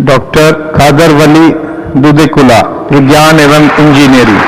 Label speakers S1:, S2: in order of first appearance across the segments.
S1: Doctor खादर वली दुदेकुला, विज्ञान एवं engineering.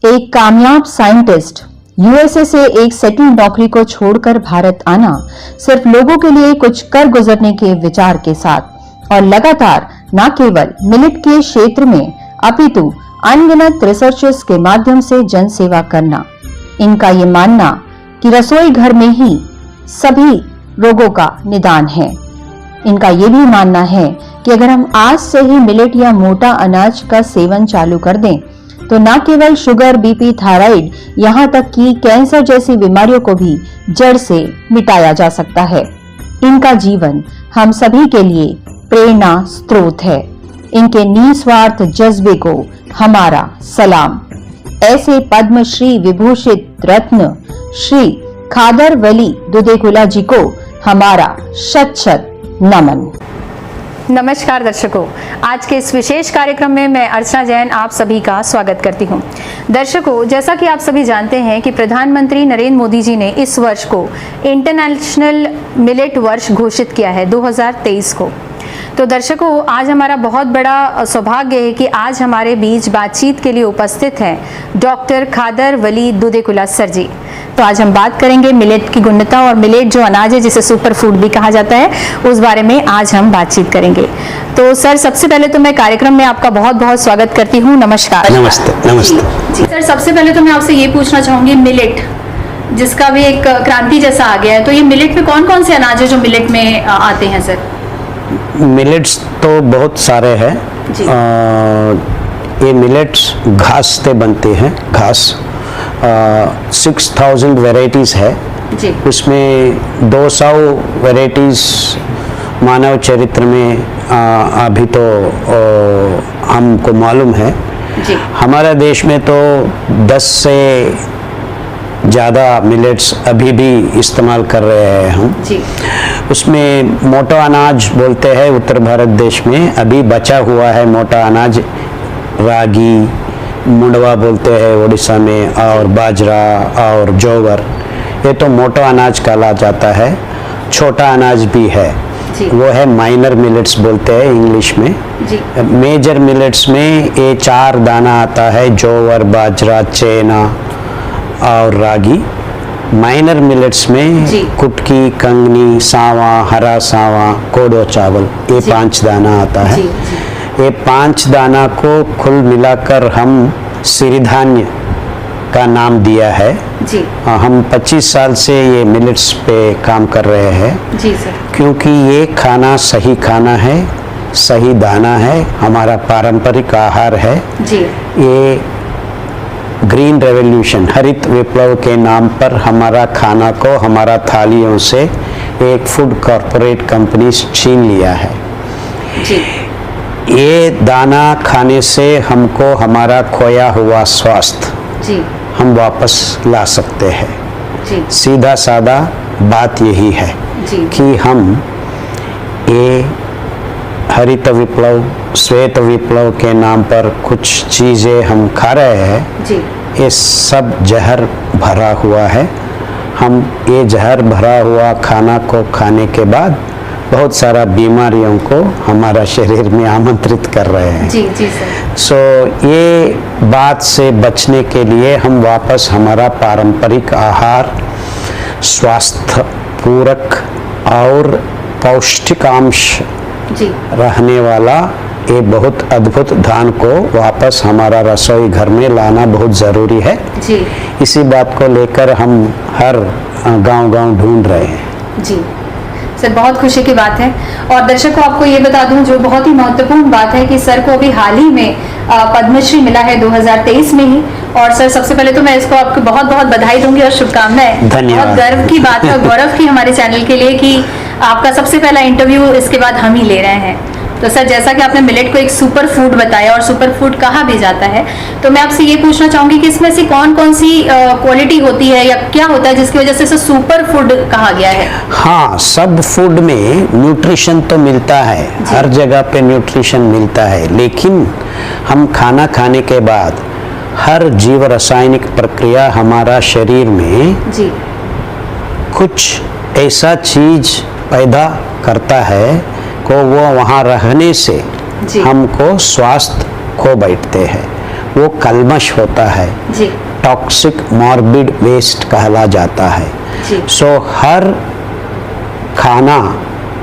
S2: एक कामयाब साइंटिस्ट यूएसए से एक सेटल्ड नौकरी को छोड़कर भारत आना सिर्फ लोगों के लिए कुछ कर गुजरने के विचार के साथ और लगातार न केवल मिलेट के क्षेत्र में अपितु अनगिनत रिसर्चर्स के माध्यम से जन सेवा करना। इनका ये मानना कि रसोई घर में ही सभी रोगों का निदान है। इनका ये भी मानना है कि अगर हम आज से ही मिलेट या मोटा अनाज का सेवन चालू कर दें तो न केवल शुगर, बीपी, थायराइड, यहाँ तक कि कैंसर जैसी बीमारियों को भी जड़ से मिटाया जा सकता है। इनका जीवन हम सभी के लिए प्रेरणा स्रोत है। इनके निस्वार्थ जज्बे को हमारा सलाम। ऐसे पद्मश्री विभूषित रत्न श्री खादर वली दुदेकुला जी को हमारा शत शत नमन।
S3: नमस्कार दर्शकों, आज के इस विशेष कार्यक्रम में मैं अर्चना जैन आप सभी का स्वागत करती हूं। दर्शकों, जैसा कि आप सभी जानते हैं कि प्रधानमंत्री नरेंद्र मोदी जी ने इस वर्ष को इंटरनेशनल मिलेट वर्ष घोषित किया है 2023 को। तो दर्शकों, आज हमारा बहुत बड़ा सौभाग्य है कि आज हमारे बीच बातचीत के लिए उपस्थित हैं डॉक्टर खादर वली दुदेकुला सर जी। तो आज हम बात करेंगे मिलेट की गुणवत्ता और मिलेट जो अनाज है जिसे सुपर फूड भी कहा जाता है उस बारे में आज हम बातचीत करेंगे। तो सर, सबसे पहले तो मैं कार्यक्रम में आपका बहुत बहुत स्वागत करती हूँ। नमस्कार।
S4: नमस्ते। नमस्ते
S3: जी सर, सबसे पहले तो मैं आपसे ये पूछना चाहूंगी, मिलेट जिसका भी एक क्रांति जैसा आ गया है, तो ये मिलेट में कौन कौन से अनाज है जो मिलेट में आते हैं सर?
S4: मिलेट्स तो बहुत सारे हैं। ये मिलेट्स घास से बनते हैं। घास 6000 वैरायटीज है
S3: जी।
S4: उसमें 200 वैरायटीज मानव चरित्र में अभी तो हमको मालूम है
S3: जी।
S4: हमारे देश में तो 10 से ज़्यादा मिलेट्स अभी भी इस्तेमाल कर रहे हैं हम
S3: जी।
S4: उसमें मोटा अनाज बोलते हैं उत्तर भारत देश में अभी बचा हुआ है। मोटा अनाज रागी, मुंडवा बोलते हैं उड़ीसा में, और बाजरा और जोवर, ये तो मोटा अनाज कहा जाता है। छोटा अनाज भी है
S3: जी।
S4: वो है माइनर मिलेट्स बोलते हैं इंग्लिश में
S3: जी।
S4: मेजर मिलेट्स में ये 4 दाना आता है, जोवर, बाजरा, चेना और रागी। माइनर मिलेट्स में
S3: जी।
S4: कुटकी, कंगनी, सावा, हरा सावा, कोडो चावल, ये 5 दाना आता है
S3: जी, जी।
S4: ये 5 दाना को कुल मिलाकर हम सिरिधान्य का नाम दिया है
S3: जी।
S4: हम 25 साल से ये मिलेट्स पे काम कर रहे हैं
S3: जी सर।
S4: क्योंकि ये खाना सही खाना है, सही दाना है, हमारा पारंपरिक आहार है
S3: जी।
S4: ये ग्रीन रेवोल्यूशन, हरित विप्लव के नाम पर हमारा खाना को हमारा थालियों से एक फूड कॉरपोरेट कंपनी छीन लिया है
S3: जी।
S4: ये दाना खाने से हमको हमारा खोया हुआ स्वास्थ्य
S3: जी।
S4: हम वापस ला सकते हैं
S3: जी।
S4: सीधा साधा बात यही है
S3: जी।
S4: कि हम ये हरित विप्लव, श्वेत विप्लव के नाम पर कुछ चीज़ें हम खा रहे हैं
S3: जी।
S4: ये सब जहर भरा हुआ है। हम ये जहर भरा हुआ खाना को खाने के बाद बहुत सारा बीमारियों को हमारा शरीर में आमंत्रित कर रहे हैं
S3: जी। जी सर।
S4: सो ये बात से बचने के लिए हम वापस हमारा पारंपरिक आहार, स्वास्थ्य पूरक और पौष्टिकांश
S3: जी।
S4: रहने वाला ये बहुत अद्भुत धान को वापस हमारा रसोई घर में लाना बहुत ज़रूरी है
S3: जी।
S4: इसी बात को लेकर हम हर गांव-गांव ढूंढ रहे हैं
S3: जी सर, बहुत खुशी की बात है। और दर्शकों, आपको ये बता दूं जो बहुत ही महत्वपूर्ण बात है कि सर को अभी हाल ही में पद्मश्री मिला है 2023 में ही। और सर, सबसे पहले तो मैं इसको आपको बहुत बहुत बधाई दूंगी और शुभकामनाएं।
S4: धन्यवाद।
S3: बहुत गर्व की बात है और गौरव की हमारे चैनल के लिए कि आपका सबसे पहला इंटरव्यू इसके बाद हम ही ले रहे हैं। तो सर, जैसा कि आपने मिलेट को एक सुपर फूड बताया और सुपर फूड कहा भी जाता है, तो मैं आपसे ये पूछना चाहूंगी कि इसमें से कौन कौन सी क्वालिटी होती है या क्या होता है जिसकी वजह से इसे सुपर फूड कहा गया है?
S4: हाँ, सब फूड में न्यूट्रिशन तो मिलता है, हर जगह पे न्यूट्रिशन मिलता है, लेकिन हम खाना खाने के बाद हर जीव रासायनिक प्रक्रिया हमारा शरीर में
S3: जी
S4: कुछ ऐसा चीज पैदा करता है को वो वहाँ रहने से
S3: जी।
S4: हमको स्वास्थ्य खो बैठते हैं, वो कल्मश होता है,
S3: जी
S4: टॉक्सिक मॉर्बिड वेस्ट कहला जाता है।
S3: जी।
S4: सो हर खाना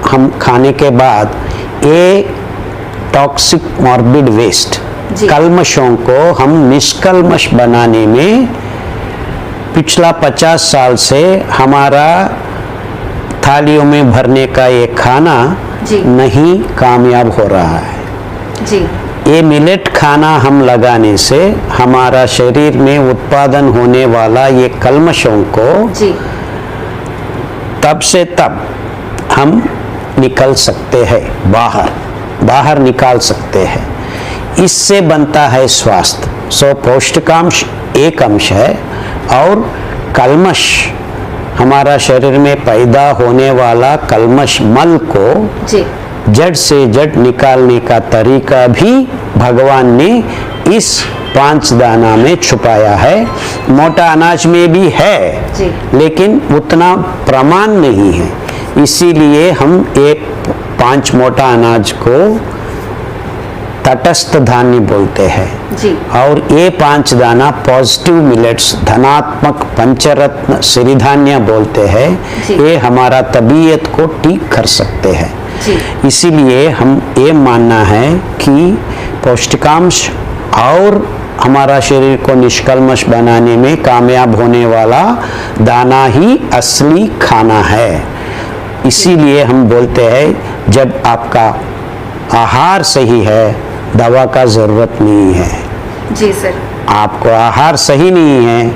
S4: हम खाने के बाद ये टॉक्सिक मॉर्बिड वेस्ट
S3: जी।
S4: कल्मशों को हम निष्कल्मश बनाने में पिछला 50 साल से हमारा थालियों में भरने का ये खाना
S3: जी।
S4: नहीं कामयाब हो रहा है।
S3: जी
S4: ये मिलेट खाना हम लगाने से हमारा शरीर में उत्पादन होने वाला ये कल्मशों को
S3: जी
S4: तब से तब हम निकल सकते हैं, बाहर निकाल सकते हैं। इससे बनता है स्वास्थ्य। सो पौष्टिकांश एक अंश है और कल्मश हमारा शरीर में पैदा होने वाला कल्मश मल को
S3: जी
S4: जड़ से जड़ निकालने का तरीका भी भगवान ने इस 5 दाना में छुपाया है। मोटा अनाज में भी है
S3: जी।
S4: लेकिन उतना प्रमाण नहीं है, इसीलिए हम ये 5 मोटा अनाज को तटस्थ धान्य बोलते हैं।
S3: जी।
S4: और ये 5 दाना पॉजिटिव मिलेट्स धनात्मक पंचरत्न सिरिधान्य बोलते हैं।
S3: जी।
S4: ये हमारा तबीयत को ठीक कर सकते हैं।
S3: जी।
S4: इसीलिए हम ये मानना है कि पौष्टिकांश और हमारा शरीर को निष्कल्मश बनाने में कामयाब होने वाला दाना ही असली खाना है। इसीलिए हम बोलते हैं जब आपका आहार सही है, दवा का जरूरत नहीं है।
S3: जी सर।
S4: आपको आहार सही नहीं है,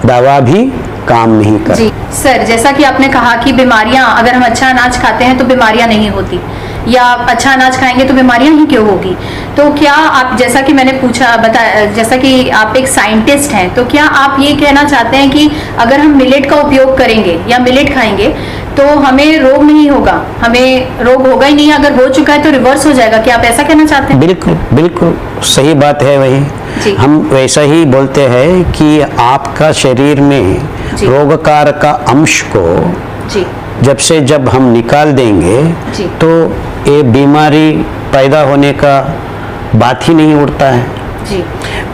S4: दवा भी काम नहीं कर।
S3: जी सर, जैसा कि आपने कहा कि बीमारियां, अगर हम अच्छा अनाज खाते हैं तो बीमारियां नहीं होती, या अच्छा अनाज खाएंगे तो बीमारियां ही क्यों होगी? तो क्या आप, जैसा कि मैंने बताया, जैसा कि आप एक साइंटिस्ट हैं, तो क्या आप ये कहना चाहते हैं कि अगर हम मिलेट का उपयोग करेंगे या मिलेट खाएंगे तो हमें रोग नहीं होगा, हमें रोग होगा ही नहीं, अगर हो चुका है तो रिवर्स हो जाएगा? क्या आप ऐसा कहना चाहते हैं?
S4: बिल्कुल बिल्कुल सही बात है। वही
S3: जी।
S4: हम वैसा ही बोलते हैं कि आपका शरीर में
S3: जी।
S4: रोगकार का अंश को
S3: जी
S4: जब हम निकाल देंगे
S3: जी।
S4: तो ये बीमारी पैदा होने का बात ही नहीं उठता है।
S3: जी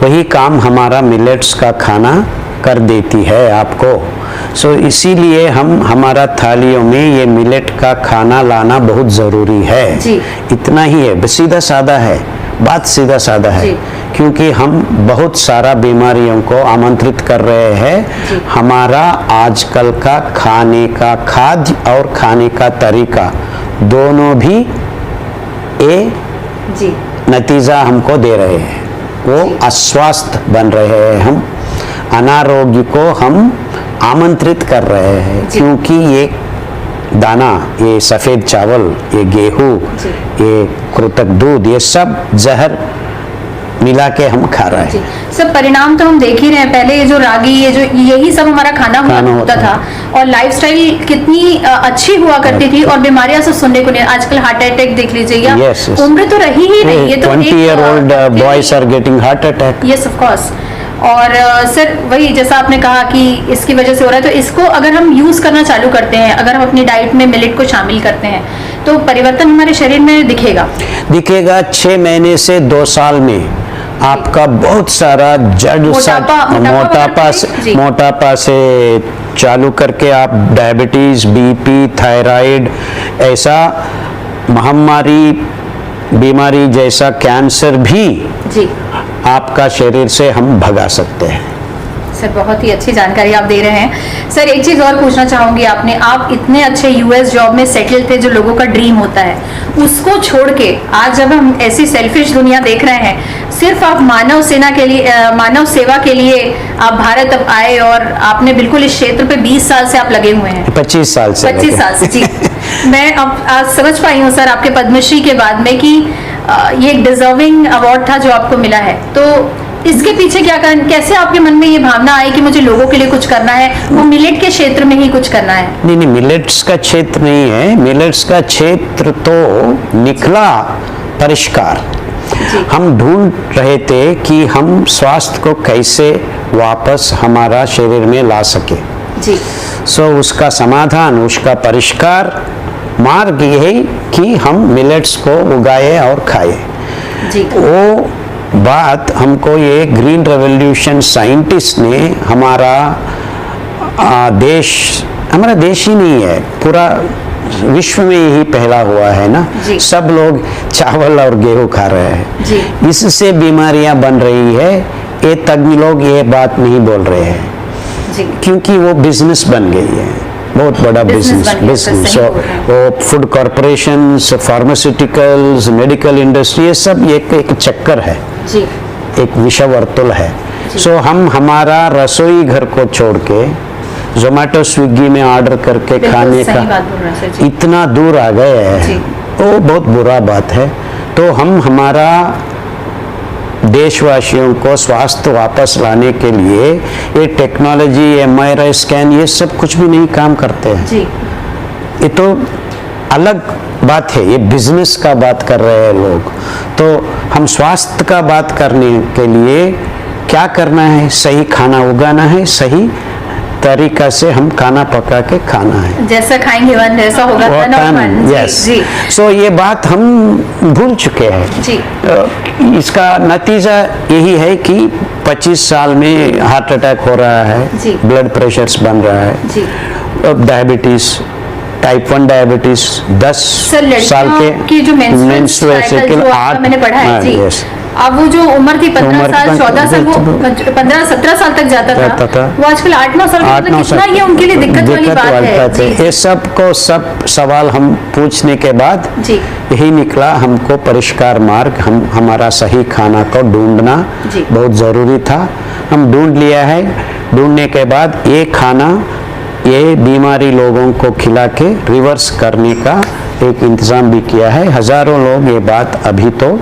S4: वही काम हमारा मिलेट्स का खाना कर देती है आपको। सो इसीलिए हम हमारा थालियों में ये मिलेट का खाना लाना बहुत ज़रूरी है।
S3: जी।
S4: इतना ही है, बस सीधा साधा है, बात सीधा साधा है।
S3: जी।
S4: क्योंकि हम बहुत सारा बीमारियों को आमंत्रित कर रहे हैं।
S3: जी।
S4: हमारा आजकल का खाने का खाद्य और खाने का तरीका दोनों भी ये
S3: जी
S4: नतीजा हमको दे रहे हैं। वो
S3: जी।
S4: अस्वस्थ बन रहे हैं, हम अनारोग्य को हम आमंत्रित कर रहे हैं।
S3: जी।
S4: क्योंकि ये दाना, ये सफ़ेद चावल, ये गेहूँ,
S3: जी।
S4: ये कृतक दूध, ये सब जहर मिला के हम खा रहे
S3: जी
S4: हैं।
S3: सब परिणाम तो हम देख ही रहे हैं। पहले ये जो रागी, ये जो यही सब हमारा खाना होता था, और लाइफस्टाइल कितनी अच्छी हुआ करती थी, और बीमारियां से सुनने को नहीं। आजकल हार्ट अटैक देख लीजिए, या
S4: Yes, yes.
S3: उम्र तो रही ही नहीं, ये तो
S4: 20-year-old boys are getting heart attack.
S3: Yes of course. और सर, वही जैसा आपने कहा कि इसकी वजह से हो रहा है, तो इसको अगर हम यूज करना चालू करते हैं, अगर हम अपनी डाइट में मिलेट को शामिल करते हैं, तो परिवर्तन हमारे शरीर में दिखेगा
S4: 6 महीने से 2 साल में आपका बहुत सारा जड़ सा मोटापा से चालू करके आप डायबिटीज, बीपी, थायराइड, ऐसा महामारी बीमारी जैसा कैंसर भी
S3: जी
S4: आपका शरीर से हम भगा सकते हैं।
S3: सर, बहुत ही अच्छी जानकारी आप दे रहे हैं। सर, एक चीज़ और पूछना चाहूँगी, आप इतने अच्छे यूएस जॉब में सेटल थे, जो लोगों का ड्रीम होता है, उसको छोड़ के आज जब हम ऐसी सेल्फिश दुनिया देख रहे हैं, सिर्फ आप मानव सेवा के लिए आप भारत अब आए और आपने बिल्कुल इस क्षेत्र पे 20 साल से आप लगे हुए हैं।
S4: 25 साल से
S3: 25 साल से, जी। मैं अब आज समझ पाई हूँ सर आपके पद्मश्री के बाद में कि ये एक डिजर्विंग अवार्ड था जो आपको मिला है। तो इसके पीछे क्या कारण, कैसे आपके मन में ये भावना आई कि मुझे लोगों के लिए कुछ करना है, वो मिलेट के क्षेत्र में ही कुछ करना है?
S4: नहीं, मिलेट्स का क्षेत्र नहीं है, मिलेट्स का क्षेत्र तो निकला परिष्कार। हम ढूंढ रहे थे कि हम स्वास्थ्य को कैसे वापस हमारा शरीर में ला सके
S3: जी।
S4: उसका समाधान, उसका परिष्कार मार्ग ये है कि हम मिलेट्स को उगाए और खाए
S3: जी।
S4: वो बात हमको ये ग्रीन रेवोल्यूशन साइंटिस्ट ने हमारा देश ही नहीं है, पूरा विश्व में यही पहला हुआ है ना। सब लोग चावल और गेहूं खा रहे हैं
S3: जी।
S4: इससे बीमारियां बन रही है। ये तज्ञ लोग ये बात नहीं बोल रहे हैं
S3: जी।
S4: क्योंकि वो बिजनेस बन गई है, बहुत बड़ा बिजनेस। वो food corporations, pharmaceuticals, medical industry, ये सब एक चक्कर है
S3: जी।
S4: एक विषवर्तुल है। हम हमारा रसोई घर को छोड़ के जोमेटो स्विगी में ऑर्डर करके खाने का इतना दूर आ गए हैं, वो बहुत बुरा बात है। तो हम हमारा देशवासियों को स्वास्थ्य वापस लाने के लिए ये टेक्नोलॉजी, MRI स्कैन, ये सब कुछ भी नहीं काम करते हैं
S3: जी।
S4: ये तो अलग बात है, ये बिजनेस का बात कर रहे हैं लोग। तो हम स्वास्थ्य का बात करने के लिए क्या करना है? सही खाना उगाना है, सही तरीका से हम खाना पका के खाना है।
S3: जैसा खाएंगे वन वैसा होगा तन और मन।
S4: यस। ये बात हम भूल चुके हैं
S3: जी।
S4: इसका नतीजा यही है कि 25 साल में हार्ट अटैक हो रहा है, ब्लड प्रेशर्स बन रहा है जी। डायबिटीज, टाइप 1 डायबिटीज 10 साल के
S3: जो मेंस्ट्रुअल साइकिल 8 मैंने पढ़ा है जी। अब वो जो उम्र थी 15 साल 14 साल, वो 15-17 साल तक जाता था, वो आजकल 8-9 साल, कितना ये उनके लिए दिक्कत वाली बात है।
S4: ये सब सवाल हम पूछने के बाद यही निकला, हमको परिष्कार मार्ग, हमारा सही खाना को ढूंढना बहुत जरूरी था। हम ढूंढ लिया है। ढूंढने के बाद ये खाना, ये बीमारी लोगों को खिला के रिवर्स करने का एक इंतजाम भी किया है। हजारों लोग ये बात अभी तो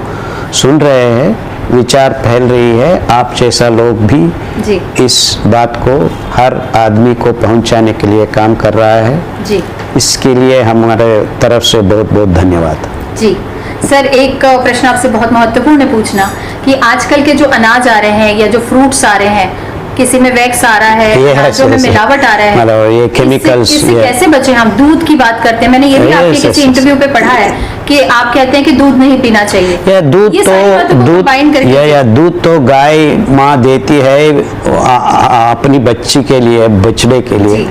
S4: सुन रहे हैं, विचार फैल रही है। आप जैसा लोग भी इस बात को हर आदमी को पहुंचाने के लिए काम कर रहा है जी। इसके लिए हमारे तरफ से बहुत बहुत धन्यवाद
S3: जी। सर, एक प्रश्न आपसे बहुत महत्वपूर्ण है पूछना कि आजकल के जो अनाज आ रहे हैं या जो फ्रूट्स आ रहे हैं, किसी में वैक्स आ रहा है, जो में मिलावट आ रहा है,
S4: मतलब ये केमिकल्स,
S3: इससे कैसे बचे? हम दूध की बात करते हैं, मैंने ये भी आपके किसी इंटरव्यू पे पढ़ा है कि आप कहते हैं कि दूध नहीं पीना चाहिए।
S4: या दूध तो गाय माँ देती है अपनी बच्ची के लिए, बछड़े के लिए।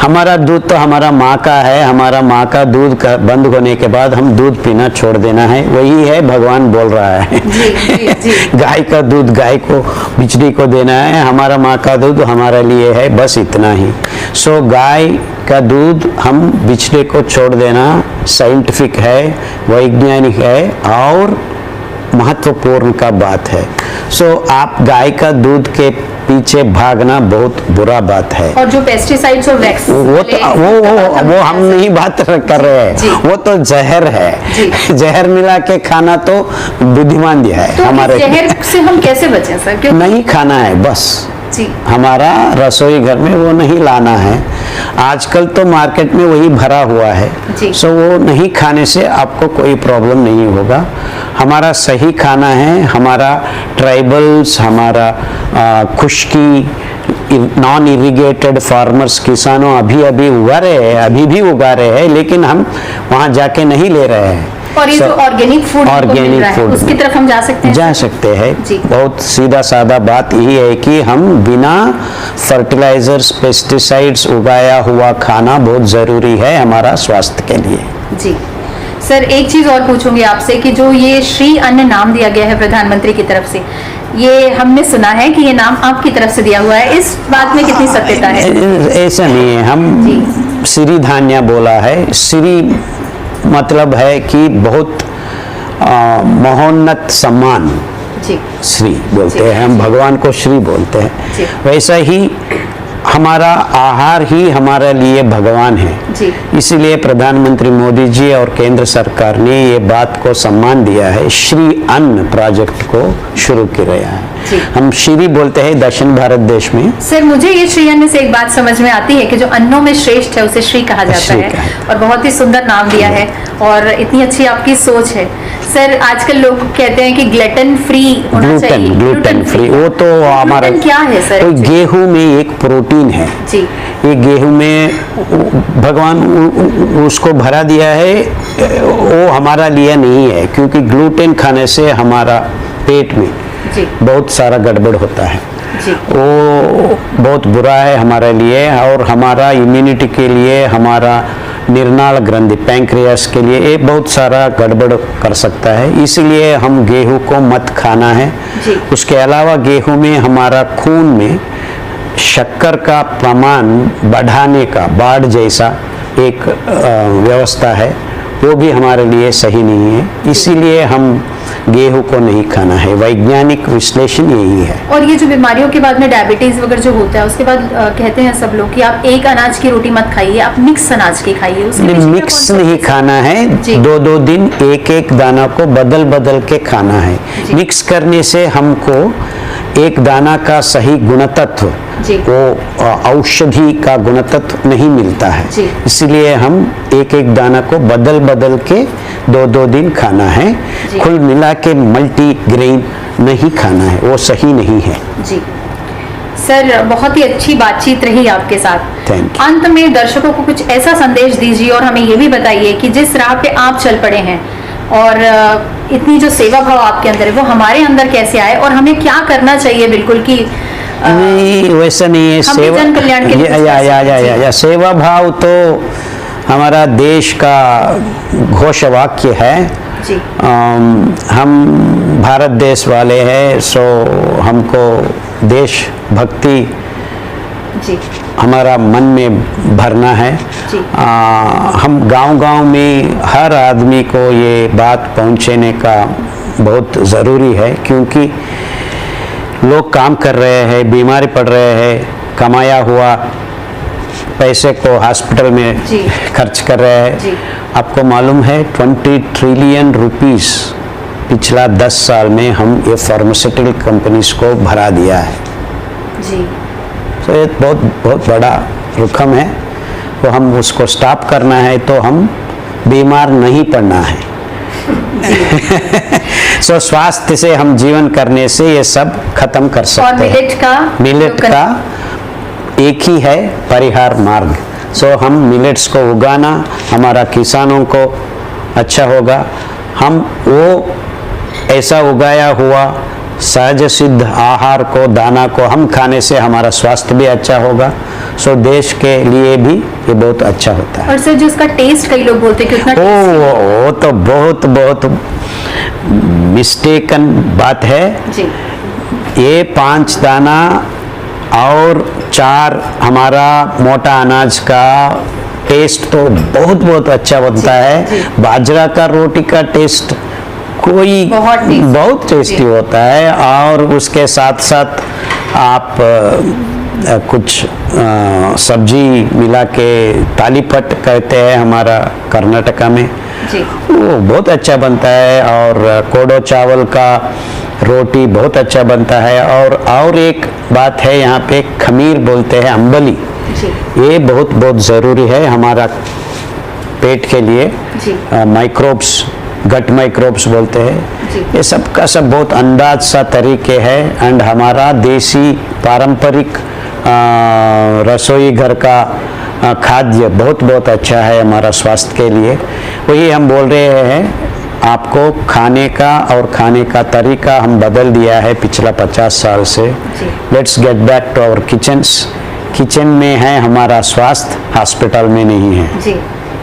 S4: हमारा दूध तो हमारा माँ का है। हमारा माँ का दूध बंद होने के बाद हम दूध पीना छोड़ देना है, वही है भगवान बोल रहा है। गाय का दूध गाय को, बिचड़ी को देना है, हमारा माँ का दूध हमारे लिए है, बस इतना ही। गाय का दूध हम बिचड़े को छोड़ देना साइंटिफिक है, वैज्ञानिक है और महत्वपूर्ण का बात है। आप गाय का दूध के पीछे भागना बहुत बुरा बात है।
S3: और जो पेस्टिसाइड्स और वैक्स,
S4: वो हम नहीं बात कर रहे हैं, वो तो जहर है। जहर मिला के खाना तो बुद्धिमान है।
S3: तो
S4: हमारे
S3: जहर से हम कैसे बचें सर?
S4: नहीं खाना है बस जी। हमारा रसोई घर में वो नहीं लाना है। आजकल तो मार्केट में वही भरा हुआ है, वो नहीं खाने से आपको कोई प्रॉब्लम नहीं होगा। हमारा सही खाना है, हमारा ट्राइबल्स, हमारा खुश्की, नॉन इरिगेटेड फार्मर्स, किसानों अभी उगा रहे हैं, अभी भी उगा रहे हैं, लेकिन हम वहाँ जाके नहीं ले रहे हैं।
S3: और ये जो ऑर्गेनिक फूड उसकी तरफ हम जा सकते हैं।
S4: बहुत सीधा साधा बात यही है कि हम बिना फर्टिलाइजर्स, पेस्टिसाइड्स उगाया हुआ खाना बहुत जरूरी है हमारा स्वास्थ्य के लिए
S3: जी। सर एक चीज और पूछूंगी आपसे कि जो ये श्री अन्न नाम दिया गया है प्रधानमंत्री की तरफ से, ये हमने सुना है कि ये नाम आपकी तरफ से दिया हुआ है, इस बात में कितनी सत्यता है?
S4: ऐसा नहीं है, हम श्री धान्य बोला है। श्री मतलब है कि बहुत महोन्नत सम्मान,
S3: जी
S4: श्री बोलते हैं हम, भगवान को श्री बोलते
S3: जी।
S4: हैं। वैसा ही हमारा आहार ही हमारे लिए भगवान है।
S3: जी।
S4: इसीलिए प्रधानमंत्री मोदी जी और केंद्र सरकार ने ये बात को सम्मान दिया है, श्री अन्न प्रोजेक्ट को शुरू किया है।
S3: जी।
S4: हम श्री बोलते हैं दक्षिण भारत देश में।
S3: सर मुझे ये श्री अन्न से एक बात समझ में आती है कि जो अन्नों में श्रेष्ठ है उसे श्री कहा जाता
S4: श्री
S3: है,
S4: कहा।
S3: और बहुत ही सुंदर नाम दिया है, और इतनी अच्छी आपकी सोच है। सर आजकल लोग कहते हैं कि ग्लूटेन फ्री होना चाहिए।
S4: ग्लूटेन फ्री, वो तो हमारा
S3: क्या है सर?
S4: तो गेहूं में एक प्रोटीन है
S3: जी।
S4: ये गेहूं में भगवान उसको भरा दिया है, वो हमारा लिए नहीं है, क्योंकि ग्लूटेन खाने से हमारा पेट में
S3: जी।
S4: बहुत सारा गड़बड़ होता है।
S3: जी।
S4: वो बहुत बुरा है हमारे लिए, और हमारा इम्यूनिटी के लिए, हमारा निर्नाल ग्रंथि पैंक्रियास के लिए ये बहुत सारा गड़बड़ कर सकता है। इसलिए हम गेहूं को मत खाना है।
S3: जी।
S4: उसके अलावा गेहूं में हमारा खून में शक्कर का प्रमाण बढ़ाने का बाढ़ जैसा एक व्यवस्था है, वो भी हमारे लिए सही नहीं है। इसीलिए हम गेहूं को नहीं खाना है। वैज्ञानिक विश्लेषण यही है।
S3: और ये जो बीमारियों के बाद में डायबिटीज वगैरह जो होता है उसके बाद कहते हैं सब लोग कि आप एक अनाज की रोटी मत खाइए, आप मिक्स अनाज की खाइए। उसमें
S4: मिक्स नहीं खाना है,
S3: जी।
S4: दो दो एक एक दाना को बदल बदल के खाना है।
S3: जी।
S4: मिक्स करने से हमको एक दाना का सही गुणतत्व,
S3: जी।
S4: वो औषधि का गुणतत्व नहीं मिलता है।
S3: जी।
S4: इसलिए हम एक एक दाना को बदल बदल के दो दिन खाना है।
S3: जी।
S4: कुल मिला के मल्टी ग्रेन नहीं खाना है, वो सही नहीं है।
S3: जी सर, बहुत ही अच्छी बातचीत रही आपके साथ।
S4: Thank you.
S3: अंत में दर्शकों को कुछ ऐसा संदेश दीजिए और हमें ये भी बताइए कि जिस राह पे आप चल पड़े हैं और इतनी जो सेवा भाव आपके अंदर है वो हमारे अंदर कैसे आए, और हमें क्या करना चाहिए बिल्कुल कि
S4: नहीं, वैसा नहीं है।
S3: हम भी जन कल्याण के लिए कुछ कर सकते हैं।
S4: या सेवा भाव तो हमारा देश का घोष वाक्य है।
S3: जी।
S4: हम भारत देश वाले हैं, सो हमको देश भक्ति
S3: जी।
S4: हमारा मन में भरना है।
S3: जी।
S4: हम गांव-गांव में हर आदमी को ये बात पहुंचाने का बहुत ज़रूरी है, क्योंकि लोग काम कर रहे हैं, बीमारी पड़ रहे हैं, कमाया हुआ पैसे को हॉस्पिटल में
S3: जी।
S4: खर्च कर रहे हैं।
S3: जी।
S4: आपको मालूम है 20 ट्रिलियन रुपीस पिछला 10 साल में हम ये फार्मास्यूटिकल कंपनीज को भरा दिया है।
S3: जी।
S4: तो ये बहुत बड़ा रकम है, तो हम उसको स्टॉप करना है, तो हम बीमार नहीं पड़ना है। सो स्वास्थ्य से हम जीवन करने से ये सब खत्म कर सकते
S3: और
S4: हैं। मिलेट का एक ही है परिहार मार्ग। सो हम मिलेट्स को उगाना, हमारा किसानों को अच्छा होगा। हम वो ऐसा उगाया हुआ सहज सिद्ध आहार को, दाना को हम खाने से हमारा स्वास्थ्य भी अच्छा होगा। सो देश के लिए भी ये बहुत अच्छा होता है।
S3: और सर जो इसका टेस्ट कई लोग बोलते हैं कि उतना
S4: वो तो बहुत मिस्टेकन बात है।
S3: जी।
S4: ये 5 दाना और 4 हमारा मोटा अनाज का टेस्ट तो बहुत अच्छा बनता है। बाजरा का रोटी का टेस्ट कोई बहुत टेस्टी होता है, और उसके साथ साथ आप कुछ सब्जी मिला के तालीपट कहते हैं हमारा कर्नाटका में,
S3: जी।
S4: वो बहुत अच्छा बनता है। और कोडो चावल का रोटी बहुत अच्छा बनता है। और एक बात है, यहाँ पे खमीर बोलते हैं, अंबली, ये बहुत ज़रूरी है हमारा पेट के लिए। माइक्रोब्स, गट माइक्रोब्स बोलते हैं, ये सब का सब बहुत अंदाज सा तरीके है। एंड हमारा देसी पारंपरिक रसोई घर का खाद्य बहुत अच्छा है हमारा स्वास्थ्य के लिए। वही हम बोल रहे हैं, आपको खाने का और खाने का तरीका हम बदल दिया है पिछला 50 साल से। Let's get back to our kitchens. Kitchen में है हमारा स्वास्थ्य, हॉस्पिटल में नहीं है।
S3: जी।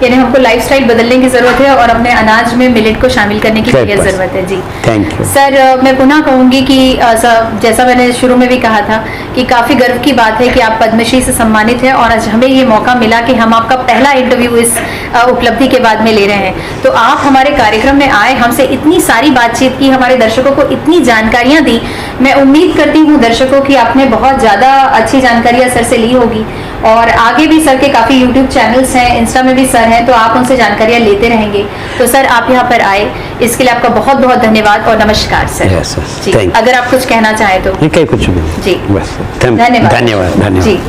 S3: यानी हमको लाइफस्टाइल बदलने की जरूरत है और अपने अनाज में मिलेट को शामिल करने की
S4: Great
S3: जरूरत है जी।
S4: Thank you.
S3: सर मैं पुनः कहूंगी कि जैसा मैंने शुरू में भी कहा था कि काफी गर्व की बात है कि आप पद्मश्री से सम्मानित हैं और आज हमें ये मौका मिला कि हम आपका पहला इंटरव्यू इस उपलब्धि के बाद में ले रहे हैं। तो आप हमारे कार्यक्रम में आए, हमसे इतनी सारी बातचीत की, हमारे दर्शकों को इतनी जानकारियां दी। मैं उम्मीद करती हूँ दर्शकों की आपने बहुत ज्यादा अच्छी जानकारियां सर से ली होगी और आगे भी सर के काफी यूट्यूब चैनल्स हैं, इंस्टा में भी सर हैं, तो आप उनसे जानकारियां लेते रहेंगे। तो सर आप यहाँ पर आए इसके लिए आपका बहुत बहुत धन्यवाद और नमस्कार सर।
S4: Yes, yes.
S3: जी,
S4: Thank you.
S3: अगर आप कुछ कहना चाहें तो
S4: ठीक है, कुछ भी
S3: जी
S4: बस
S3: धन्यवाद
S4: धन्यवाद।
S3: जी।